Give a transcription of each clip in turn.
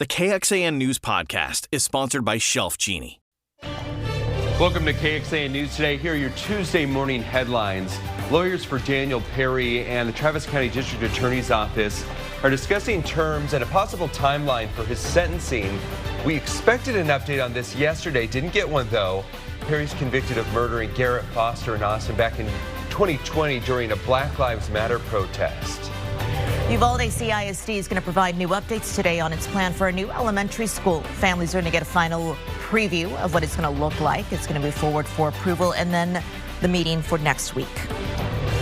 The KXAN News Podcast is sponsored by Shelf Genie. Welcome to KXAN News Today. Here are your Tuesday morning headlines. Lawyers for Daniel Perry and the Travis County District Attorney's Office are discussing terms and a possible timeline for his sentencing. We expected an update on this yesterday, didn't get one though. Perry's convicted of murdering Garrett Foster in Austin back in 2020 during a Black Lives Matter protest. Uvalde CISD is going to provide new updates today on its plan for a new elementary school. Families are going to get a final preview of what it's going to look like. It's going to move forward for approval and then the meeting for next week.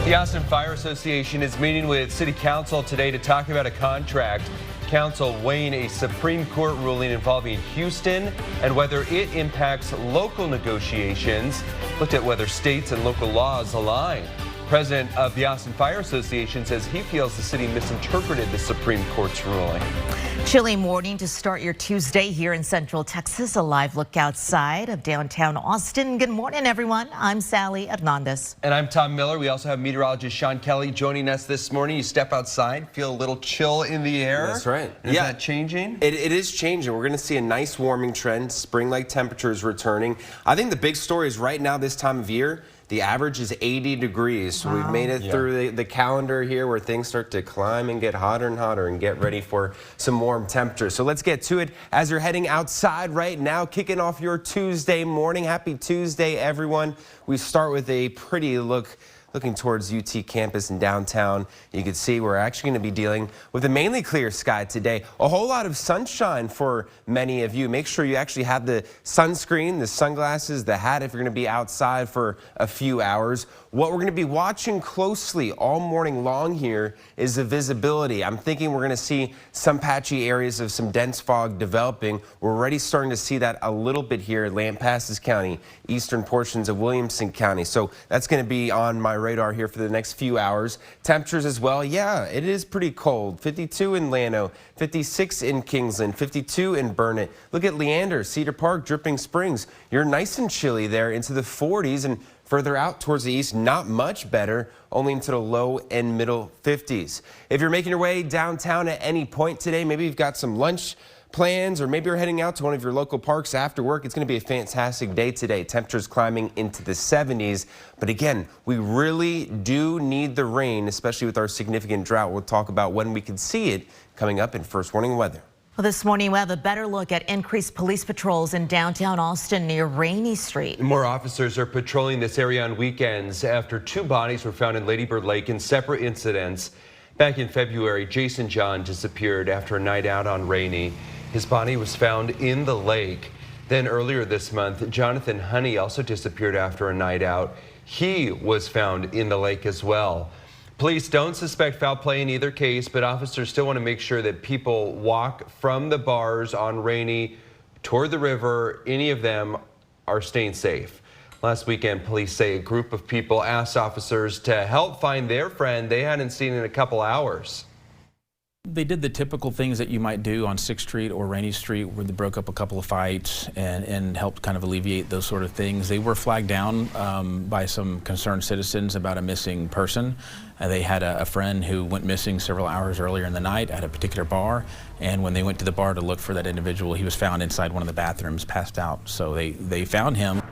The Austin Fire Association is meeting with City Council today to talk about a contract. Council weighing a Supreme Court ruling involving Houston and whether it impacts local negotiations. Looked at whether states and local laws align. President of the Austin Fire Association says he feels the city misinterpreted the Supreme Court's ruling. Chilly morning to start your Tuesday here in Central Texas. A live look outside of downtown Austin. Good morning, everyone. I'm Sally Hernandez. And I'm Tom Miller. We also have meteorologist Sean Kelly joining us this morning. You step outside, feel a little chill in the air. That's right. Is that changing? It is changing. We're going to see a nice warming trend. Spring-like temperatures returning. I think the big story is right now this time of year, the average is 80 degrees. So we've made it through the calendar here where things start to climb and get hotter and hotter and get ready for some warm temperatures. So let's get to it as you're heading outside right now, kicking off your Tuesday morning. Happy Tuesday, everyone. We start with a pretty looking towards UT campus in downtown. You can see we're actually going to be dealing with a mainly clear sky today. A whole lot of sunshine for many of you. Make sure you actually have the sunscreen, the sunglasses, the hat if you're going to be outside for a few hours. What we're going to be watching closely all morning long here is the visibility. I'm thinking we're going to see some patchy areas of some dense fog developing. We're already starting to see that a little bit here in Lampasas County, eastern portions of Williamson County. So that's going to be on my radar here for the next few hours. Temperatures as well. Yeah, it is pretty cold. 52 in Llano, 56 in Kingsland, 52 in Burnett. Look at Leander, Cedar Park, Dripping Springs. You're nice and chilly there into the 40s, and further out towards the east, not much better, only into the low and middle 50s. If you're making your way downtown at any point today, maybe you've got some lunch plans, or maybe you're heading out to one of your local parks after work. It's going to be a fantastic day today. Temperatures climbing into the 70s. But again, we really do need the rain, especially with our significant drought. We'll talk about when we can see it coming up in First Warning Weather. Well, this morning we have a better look at increased police patrols in downtown Austin near Rainey Street. More officers are patrolling this area on weekends after 2 bodies were found in Lady Bird Lake in separate incidents. Back in February, Jason John disappeared after a night out on Rainey. His body was found in the lake. Then earlier this month, Jonathan Honey also disappeared after a night out. He was found in the lake as well. Police don't suspect foul play in either case, but officers still want to make sure that people walk from the bars on Rainey toward the river. Any of them are staying safe. Last weekend, police say a group of people asked officers to help find their friend they hadn't seen in a couple hours. They did the typical things that you might do on 6th Street or Rainey Street, where they broke up a couple of fights and helped kind of alleviate those sort of things. They were flagged down by some concerned citizens about a missing person. They had a friend who went missing several hours earlier in the night at a particular bar, and when they went to the bar to look for that individual, he was found inside one of the bathrooms, passed out. So they found him.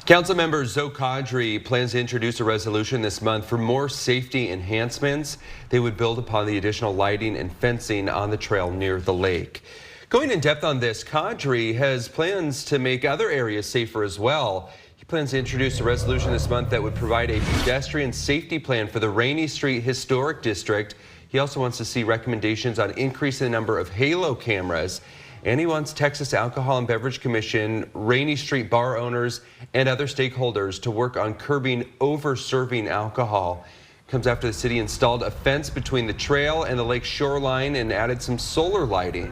Councilmember Zoe Kadri plans to introduce a resolution this month for more safety enhancements. They would build upon the additional lighting and fencing on the trail near the lake. Going in depth on this, Kadri has plans to make other areas safer as well. He plans to introduce a resolution this month that would provide a pedestrian safety plan for the Rainey Street Historic District. He also wants to see recommendations on increasing the number of halo cameras. And he wants Texas Alcohol and Beverage Commission, Rainey Street bar owners, and other stakeholders to work on curbing over-serving alcohol. Comes after the city installed a fence between the trail and the lake shoreline and added some solar lighting.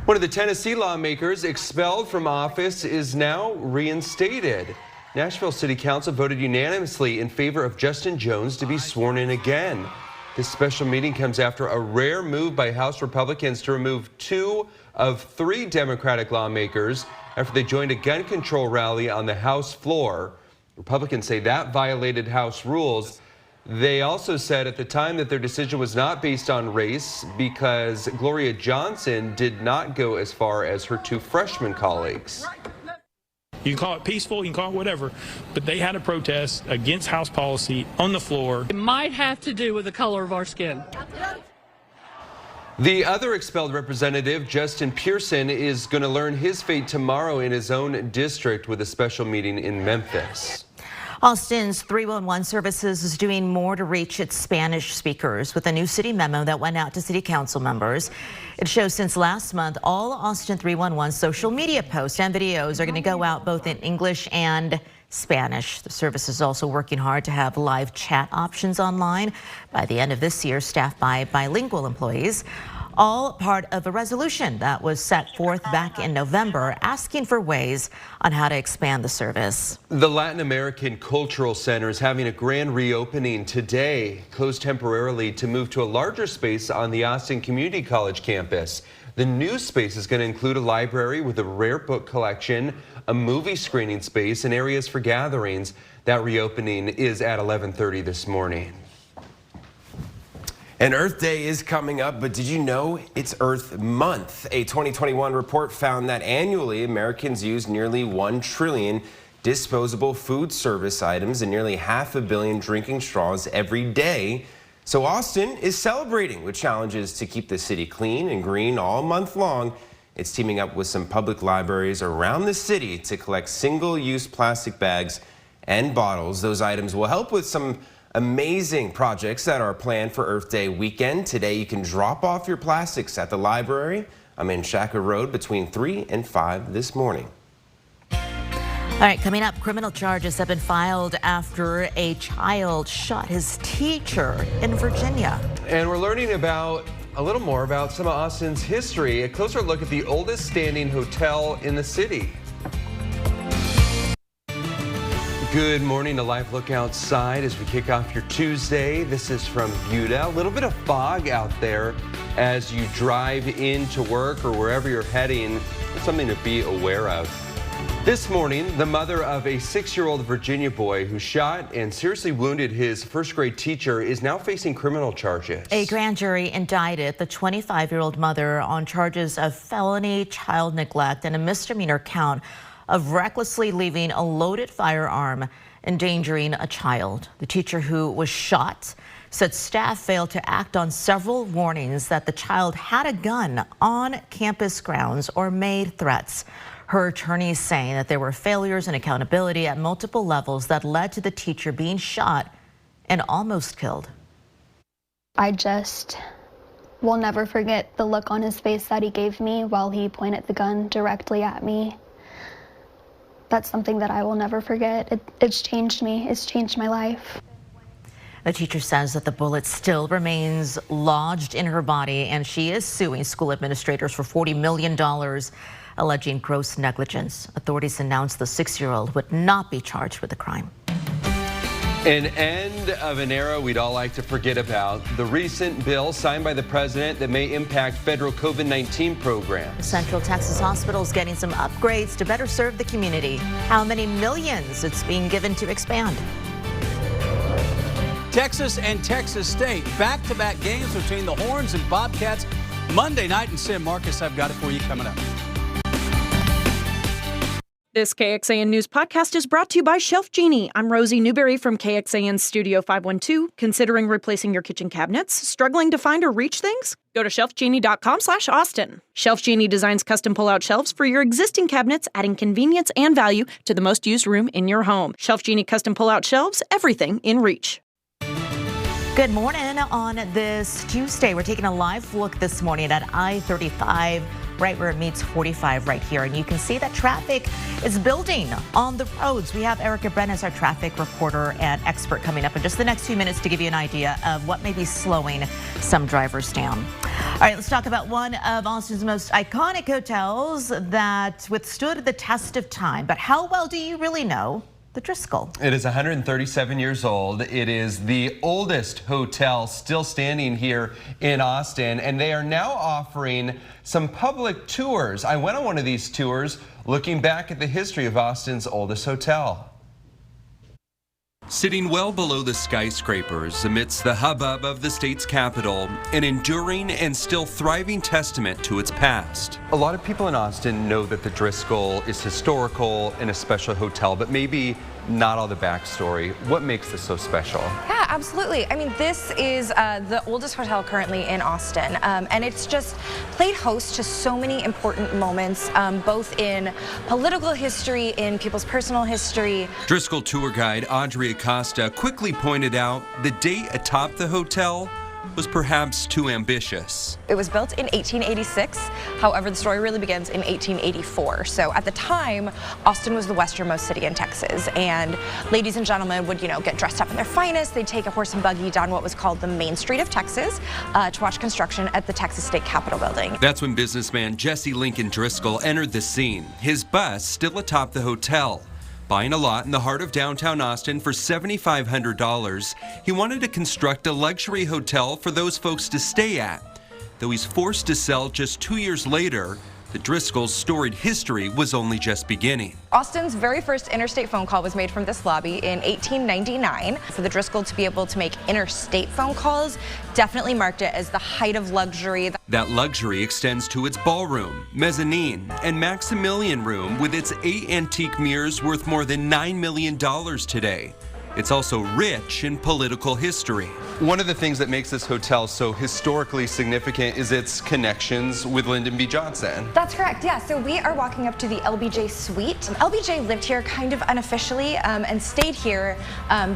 One of the Tennessee lawmakers expelled from office is now reinstated. Nashville City Council voted unanimously in favor of Justin Jones to be sworn in again. This special meeting comes after a rare move by House Republicans to remove 2 of 3 Democratic lawmakers after they joined a gun control rally on the House floor. Republicans say that violated House rules. They also said at the time that their decision was not based on race because Gloria Johnson did not go as far as her two freshman colleagues. You can call it peaceful, you can call it whatever, but they had a protest against House policy on the floor. It might have to do with the color of our skin. The other expelled representative, Justin Pearson, is going to learn his fate tomorrow in his own district with a special meeting in Memphis. Austin's 311 services is doing more to reach its Spanish speakers with a new city memo that went out to city council members. It shows since last month, all Austin 311 social media posts and videos are going to go out both in English and Spanish. The service is also working hard to have live chat options online by the end of this year, staffed by bilingual employees. All part of a resolution that was set forth back in November, asking for ways on how to expand the service. The Latin American Cultural Center is having a grand reopening today, closed temporarily to move to a larger space on the Austin Community College campus. The new space is going to include a library with a rare book collection, a movie screening space, and areas for gatherings. That reopening is at 11:30 this morning. And Earth Day is coming up, but did you know it's Earth Month? A 2021 report found that annually Americans use nearly 1 trillion disposable food service items and nearly 500 million drinking straws every day. So Austin is celebrating with challenges to keep the city clean and green all month long. It's teaming up with some public libraries around the city to collect single-use plastic bags and bottles. Those items will help with some amazing projects that are planned for Earth Day weekend. Today you can drop off your plastics at the library. I'm in Shaka Road between 3 and 5 this morning. All right, coming up, criminal charges have been filed after a child shot his teacher in Virginia. And we're learning about a little more about some of Austin's history. A closer look at the oldest standing hotel in the city. Good morning, a live look outside as we kick off your Tuesday. This is from Buda. A little bit of fog out there as you drive into work or wherever you're heading. It's something to be aware of. This morning, the mother of a 6-year-old Virginia boy who shot and seriously wounded his first-grade teacher is now facing criminal charges. A grand jury indicted the 25-year-old mother on charges of felony child neglect and a misdemeanor count of recklessly leaving a loaded firearm endangering a child. The teacher who was shot said staff failed to act on several warnings that the child had a gun on campus grounds or made threats. Her attorneys saying that there were failures in accountability at multiple levels that led to the teacher being shot and almost killed. I just will never forget the look on his face that he gave me while he pointed the gun directly at me. That's something that I will never forget. It's changed me. It's changed my life. The teacher says that the bullet still remains lodged in her body, and she is suing school administrators for $40 million, alleging gross negligence. Authorities announced the 6-year-old would not be charged with the crime. An end of an era we'd all like to forget about. The recent bill signed by the president that may impact federal COVID-19 programs. Central Texas Hospital is getting some upgrades to better serve the community. How many millions it's being given to expand? Texas and Texas State, back-to-back games between the Horns and Bobcats Monday night. And Sam Marcus, I've got it for you coming up. This KXAN News podcast is brought to you by Shelf Genie. I'm Rosie Newberry from KXAN Studio 512. Considering replacing your kitchen cabinets? Struggling to find or reach things? Go to shelfgenie.com/Austin. Shelf Genie designs custom pull-out shelves for your existing cabinets, adding convenience and value to the most used room in your home. Shelf Genie custom pull-out shelves, everything in reach. Good morning. On this Tuesday, we're taking a live look this morning at I-35, right where it meets 45 right here. And you can see that traffic is building on the roads. We have Erica Brennan, our traffic reporter and expert, coming up in just the next few minutes to give you an idea of what may be slowing some drivers down. All right, let's talk about one of Austin's most iconic hotels that withstood the test of time. But how well do you really know the Driscoll? It is 137 years old. It is the oldest hotel still standing here in Austin, and they are now offering some public tours. I went on one of these tours looking back at the history of Austin's oldest hotel. Sitting well below the skyscrapers amidst the hubbub of the state's capital, an enduring and still thriving testament to its past. A lot of people in Austin know that the Driscoll is historical and a special hotel, but maybe not all the backstory. What makes this so special? Yeah, absolutely. I mean, this is the oldest hotel currently in Austin, and it's just played host to so many important moments, both in political history, in people's personal history. Driscoll tour guide Audrey Acosta quickly pointed out the date atop the hotel was perhaps too ambitious. It was built in 1886. However, the story really begins in 1884. So at the time, Austin was the westernmost city in Texas, and ladies and gentlemen would, get dressed up in their finest. They'd take a horse and buggy down what was called the Main Street of Texas to watch construction at the Texas State Capitol building. That's when businessman Jesse Lincoln Driscoll entered the scene, his bus still atop the hotel. Buying a lot in the heart of downtown Austin for $7,500, he wanted to construct a luxury hotel for those folks to stay at. Though he's forced to sell just 2 years later, the Driscoll's storied history was only just beginning. Austin's very first interstate phone call was made from this lobby in 1899. For the Driscoll to be able to make interstate phone calls definitely marked it as the height of luxury. That luxury extends to its ballroom, mezzanine, and Maximilian room with its 8 antique mirrors worth more than $9 million today. It's also rich in political history. One of the things that makes this hotel so historically significant is its connections with Lyndon B. Johnson. That's correct, yeah. So we are walking up to the LBJ suite. LBJ lived here kind of unofficially and stayed here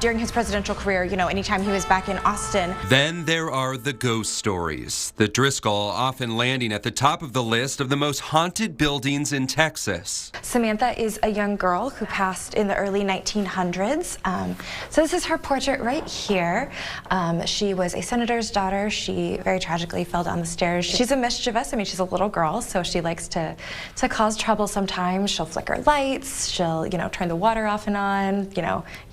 during his presidential career, anytime he was back in Austin. Then there are the ghost stories. The Driscoll often landing at the top of the list of the most haunted buildings in Texas. Samantha is a young girl who passed in the early 1900s. So this is her portrait right here. She was a senator's daughter. She very tragically fell down the stairs. She's a mischievous. I mean, she's a little girl, so she likes to cause trouble sometimes. She'll flicker lights. She'll, turn the water off and on.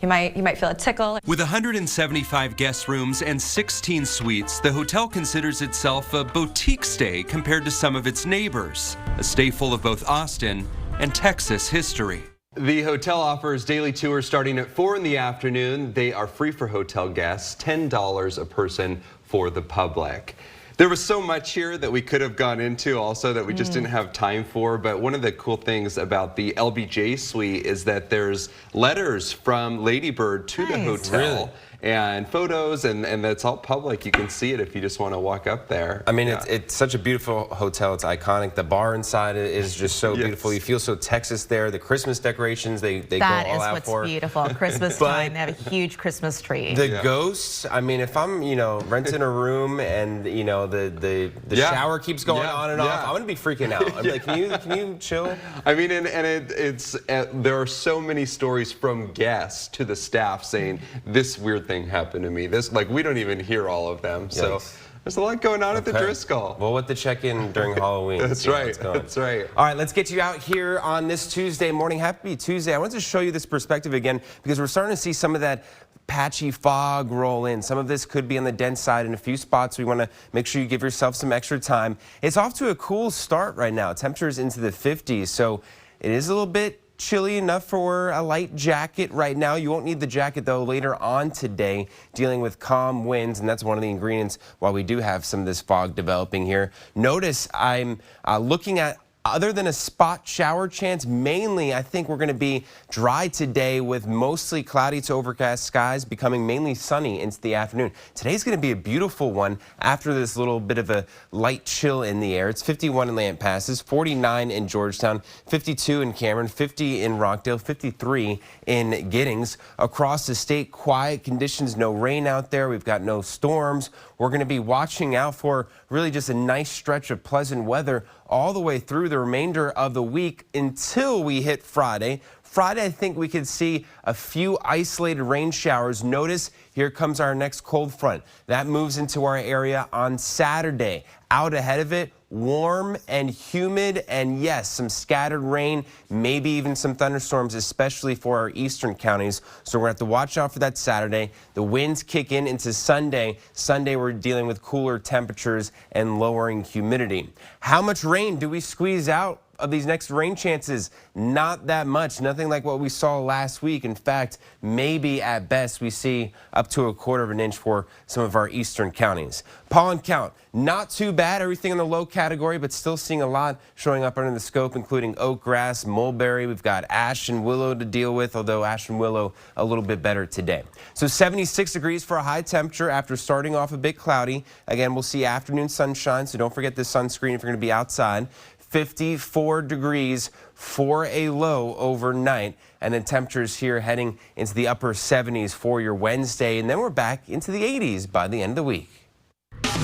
You might feel a tickle. With 175 guest rooms and 16 suites, the hotel considers itself a boutique stay compared to some of its neighbors. A stay full of both Austin and Texas history. The hotel offers daily tours starting at 4 in the afternoon. They are free for hotel guests, $10 a person for the public. There was so much here that we could have gone into also that we just didn't have time for, but one of the cool things about the LBJ suite is that there's letters from Lady Bird to the hotel. Really? And photos, and that's all public. You can see it if you just want to walk up there. I mean, it's such a beautiful hotel. It's iconic. The bar inside is just so beautiful. You feel so Texas there. The Christmas decorations, they go all out for. That is what's beautiful. Christmas time, they have a huge Christmas tree. The ghosts, I mean, if I'm, renting a room and, the shower keeps going on and off, I'm going to be freaking out. I'm like, can you chill? I mean, there are so many stories from guests to the staff saying, this weird thing happened to me. We don't even hear all of them. So there's a lot going on at the Driscoll. Well, with the check-in during Halloween. That's right. That's right. All right, let's get you out here on this Tuesday morning. Happy Tuesday. I wanted to show you this perspective again because we're starting to see some of that patchy fog roll in. Some of this could be on the dense side in a few spots. We want to make sure you give yourself some extra time. It's off to a cool start right now. Temperatures into the 50s, so it is a little bit chilly enough for a light jacket right now. You won't need the jacket, though, later on today, dealing with calm winds, and that's one of the ingredients while we do have some of this fog developing here. Notice I'm looking at, other than a spot shower chance, mainly I think we're going to be dry today with mostly cloudy to overcast skies becoming mainly sunny into the afternoon. Today's going to be a beautiful one after this little bit of a light chill in the air. It's 51 in Lamp Passes, 49 in Georgetown, 52 in Cameron, 50 in Rockdale, 53 in Giddings. Across the state, quiet conditions, no rain out there. We've got no storms. We're going to be watching out for really just a nice stretch of pleasant weather all the way through the remainder of the week until we hit Friday. Friday, I think we could see a few isolated rain showers. Notice here comes our next cold front. That moves into our area on Saturday. Out ahead of it, warm and humid, and yes, some scattered rain, maybe even some thunderstorms, especially for our eastern counties. So we're going to have to watch out for that Saturday. The winds kick in into Sunday. Sunday, we're dealing with cooler temperatures and lowering humidity. How much rain do we squeeze out of these next rain chances, not that much. Nothing like what we saw last week. In fact, maybe at best we see up to 1/4 of an inch for some of our eastern counties. Pollen count, not too bad. Everything in the low category, but still seeing a lot showing up under the scope, including oak grass, mulberry. We've got ash and willow to deal with, although ash and willow a little bit better today. So 76 degrees for a high temperature after starting off a bit cloudy. Again, we'll see afternoon sunshine, so don't forget the sunscreen if you're going to be outside. 54 degrees for a low overnight, and then temperatures here heading into the upper 70s for your Wednesday, and then we're back into the 80s by the end of the week.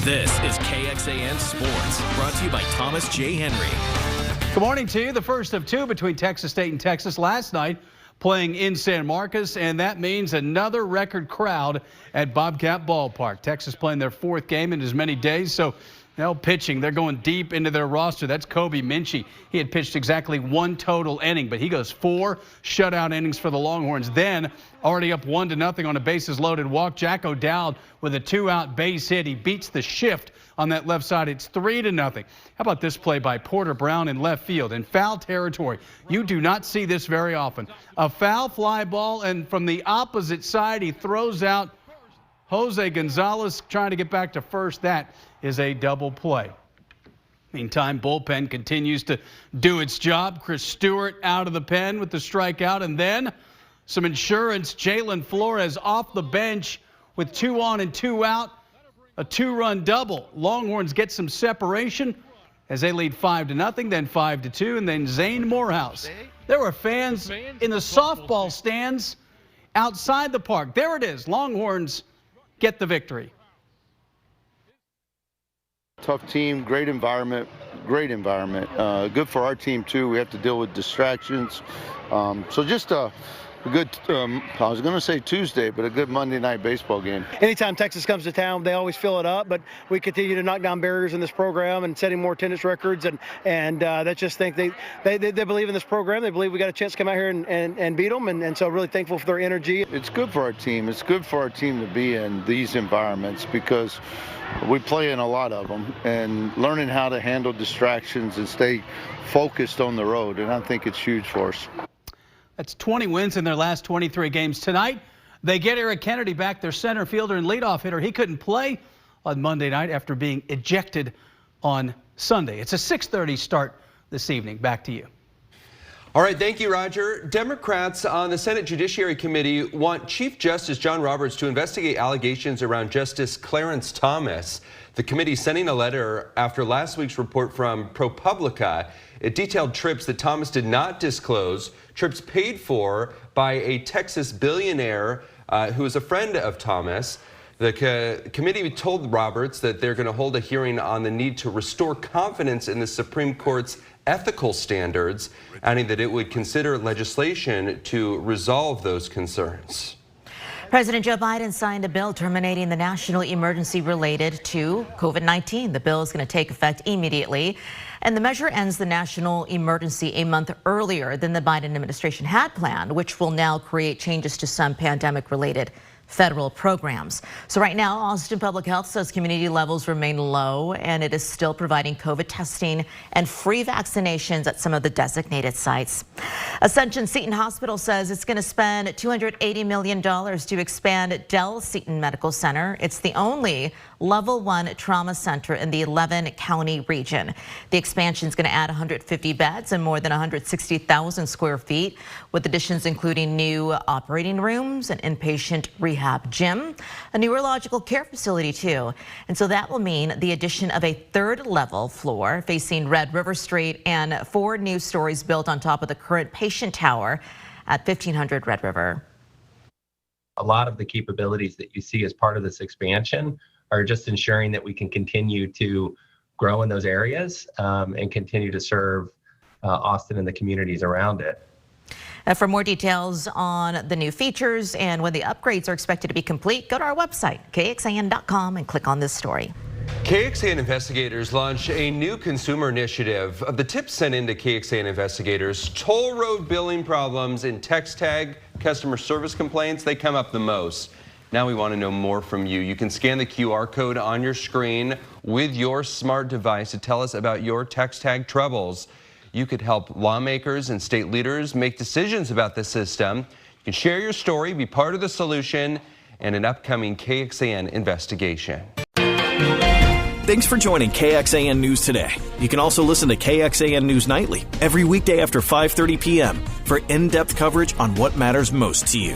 This is KXAN Sports, brought to you by Thomas J. Henry. Good morning to you. The first of two between Texas State and Texas last night, playing in San Marcos, and that means another record crowd at Bobcat Ballpark. Texas playing their 4th game in as many days, so now pitching, they're going deep into their roster. That's Kobe Minchie. He had pitched exactly 1 total inning, but he goes 4 shutout innings for the Longhorns. Then, already up 1-0 on a bases loaded walk, Jack O'Dowd with a 2-out base hit. He beats the shift on that left side. It's 3-0. How about this play by Porter Brown in left field in foul territory? You do not see this very often. A foul fly ball, and from the opposite side, he throws out Jose Gonzalez trying to get back to first. That is a double play. Meantime, bullpen continues to do its job. Chris Stewart out of the pen with the strikeout, and then some insurance. Jalen Flores off the bench with 2 on and 2 out. A 2-run double. Longhorns get some separation as they lead 5-0, then 5-2, and then Zane Morehouse. There were fans in the softball stands outside the park. There it is. Longhorns get the victory. Tough team, great environment, good for our team too. We have to deal with distractions. So just a good, I was going to say Tuesday, but a good Monday night baseball game. Anytime Texas comes to town, they always fill it up, but we continue to knock down barriers in this program and setting more attendance records, and they just think they believe in this program. They believe we got a chance to come out here and beat them, and so really thankful for their energy. It's good for our team. It's good for our team to be in these environments because we play in a lot of them, and learning how to handle distractions and stay focused on the road, and I think it's huge for us. That's 20 wins in their last 23 games. Tonight, they get Eric Kennedy back, their center fielder and leadoff hitter. He couldn't play on Monday night after being ejected on Sunday. It's a 6:30 start this evening. Back to you. All right, thank you, Roger. Democrats on the Senate Judiciary Committee want Chief Justice John Roberts to investigate allegations around Justice Clarence Thomas. The committee sending a letter after last week's report from ProPublica. It detailed trips that Thomas did not disclose, trips paid for by a Texas billionaire who is a friend of Thomas. The committee told Roberts that they're going to hold a hearing on the need to restore confidence in the Supreme Court's ethical standards, adding that it would consider legislation to resolve those concerns. President Joe Biden signed a bill terminating the national emergency related to COVID-19. The bill is going to take effect immediately, and the measure ends the national emergency a month earlier than the Biden administration had planned, which will now create changes to some pandemic-related federal programs. So right now, Austin Public Health says community levels remain low, and it is still providing COVID testing and free vaccinations at some of the designated sites. Ascension Seton Hospital says it's going to spend $280 million to expand Dell Seton Medical Center. It's the only level 1 trauma center in the 11-county region. The expansion is going to add 150 beds and more than 160,000 square feet, with additions including new operating rooms, an inpatient rehab gym, a neurological care facility too. And so that will mean the addition of a 3rd level floor facing Red River Street and 4 new stories built on top of the current patient tower at 1500 Red River. A lot of the capabilities that you see as part of this expansion are just ensuring that we can continue to grow in those areas and continue to serve Austin and the communities around it. For more details on the new features and when the upgrades are expected to be complete, go to our website, KXAN.com, and click on this story. KXAN investigators launched a new consumer initiative. Of the tips sent into KXAN investigators, toll road billing problems and text tag customer service complaints, they come up the most. Now we want to know more from you. You can scan the QR code on your screen with your smart device to tell us about your text tag troubles. you could help lawmakers and state leaders make decisions about the system. You can share your story, be part of the solution, and an upcoming KXAN investigation. Thanks for joining KXAN News Today. You can also listen to KXAN News Nightly every weekday after 5:30 p.m. for in-depth coverage on what matters most to you.